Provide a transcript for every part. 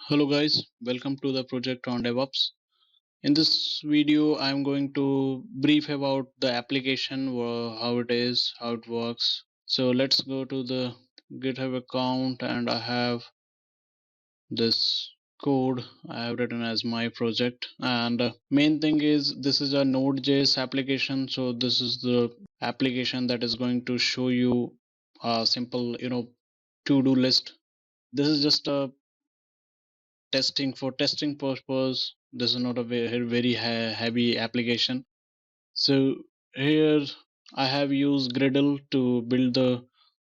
Hello guys, welcome to the project on DevOps. In this video, I'm going to brief about the application, how it is, how it works. So let's go to the GitHub account and I have this code I have written as my project. And main thing is this is a Node.js application. So this is the application that is going to show you a simple, to-do list. This is just a testing purpose. This is not a very heavy application. So here I have used Gradle to build the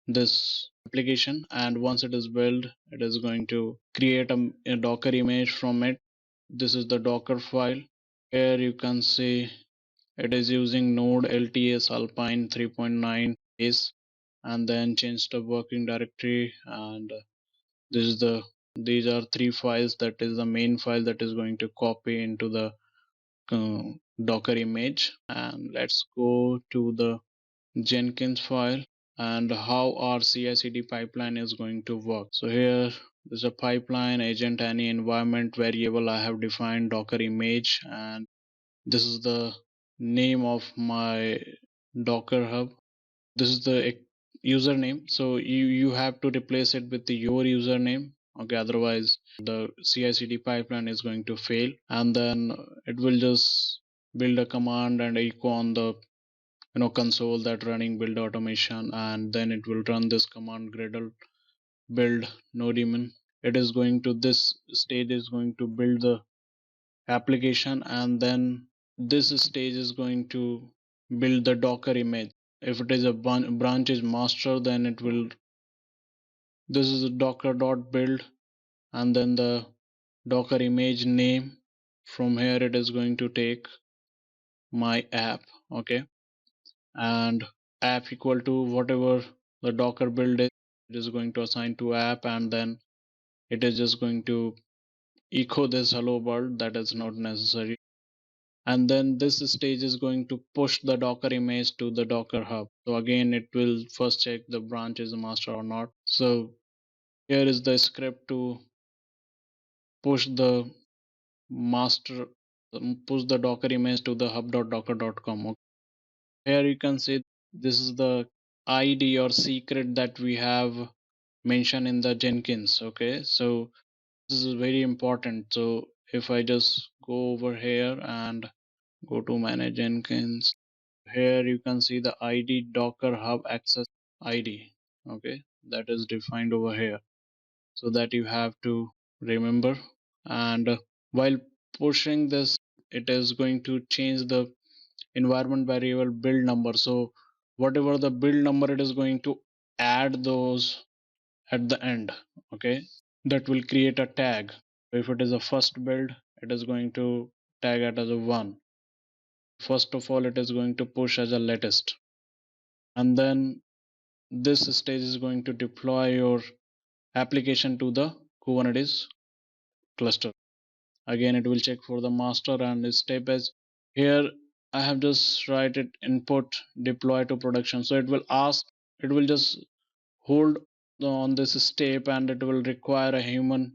this application, and once it is built it is going to create a Docker image from it. This is the Docker file. Here you can see it is using Node LTS Alpine 3.9 base, and then change the working directory. And this is these are three files. That is the main file that is going to copy into the uh, Docker image. And let's go to the Jenkins file and how our CI/CD pipeline is going to work. So here there's a pipeline agent, any environment variable I have defined Docker image, and this is the name of my Docker hub. This is the username, so you have to replace it with your username. Okay, otherwise the CI/CD pipeline is going to fail, and then it will just build a command and echo on the console that running build automation, and then it will run this command gradle build no daemon. It is going to this stage is going to build the application, and then this stage is going to build the Docker image. If it is a branch is master, then it will, this is a docker dot build, and then the Docker image name. From here it is going to take my app. Okay, and app equal to whatever the Docker build is, it is going to assign to app, and then it is just going to echo this hello world. That is not necessary. And then this stage is going to push the Docker image to the Docker hub. So again it will first check the branch is a master or not. So here is the script to push the master, push the Docker image to the hub.docker.com. Okay. Here you can see this is the ID or secret that we have mentioned in the Jenkins. Okay, so this is very important. So if I just go over here and go to manage Jenkins, here you can see the ID Docker hub access ID. Okay, that is defined over here, so that you have to remember. And while pushing this, it is going to change the environment variable build number. So whatever the build number, it is going to add those at the end. Okay, that will create a tag. If it is a first build, it is going to tag it as a 1. First of all, it is going to push as a latest, and then this stage is going to deploy your application to the Kubernetes cluster. Again it will check for the master, and step as here I have just write it input deploy to production. So it will ask, it will just hold on this step, and it will require a human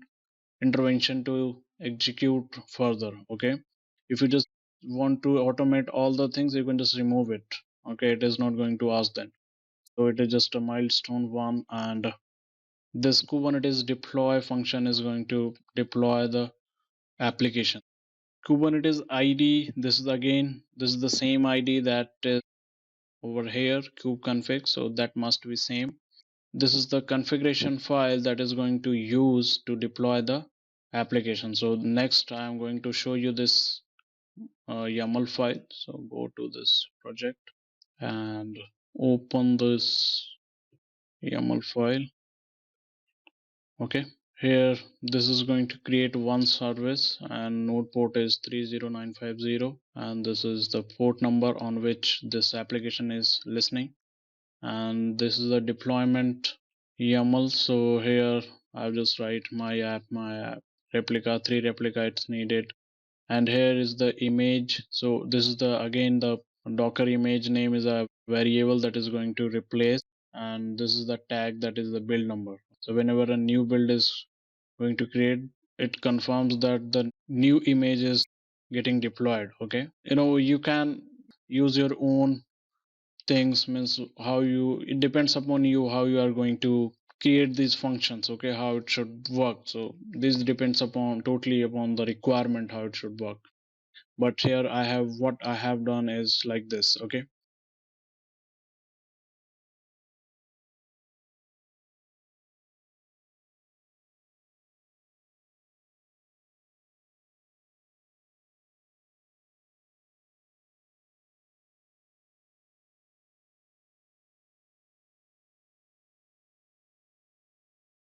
intervention to execute further. Okay, if you just want to automate all the things, you can just remove it. Okay, it is not going to ask then. So it is just a milestone one, and this Kubernetes deploy function is going to deploy the application. Kubernetes ID, this is again, this is the same ID that is over here, kubeconfig, so that must be same. This is the configuration file that is going to use to deploy the application. So next I am going to show you this YAML file. So go to this project and open this YAML file. Okay, here this is going to create one service, and node port is 30950, and this is the port number on which this application is listening. And this is a deployment YAML. So here I'll just write my app replica, 3 replica it's needed. And here is the image. So this is the, again, the Docker image name is a variable that is going to replace, and this is the tag that is the build number. So whenever a new build is going to create, it confirms that the new image is getting deployed. Okay, you can use your own things, means how you, it depends upon you how you are going to create these functions, okay, how it should work. So this depends upon totally upon the requirement how it should work. But here I have, what I have done is like this. Okay,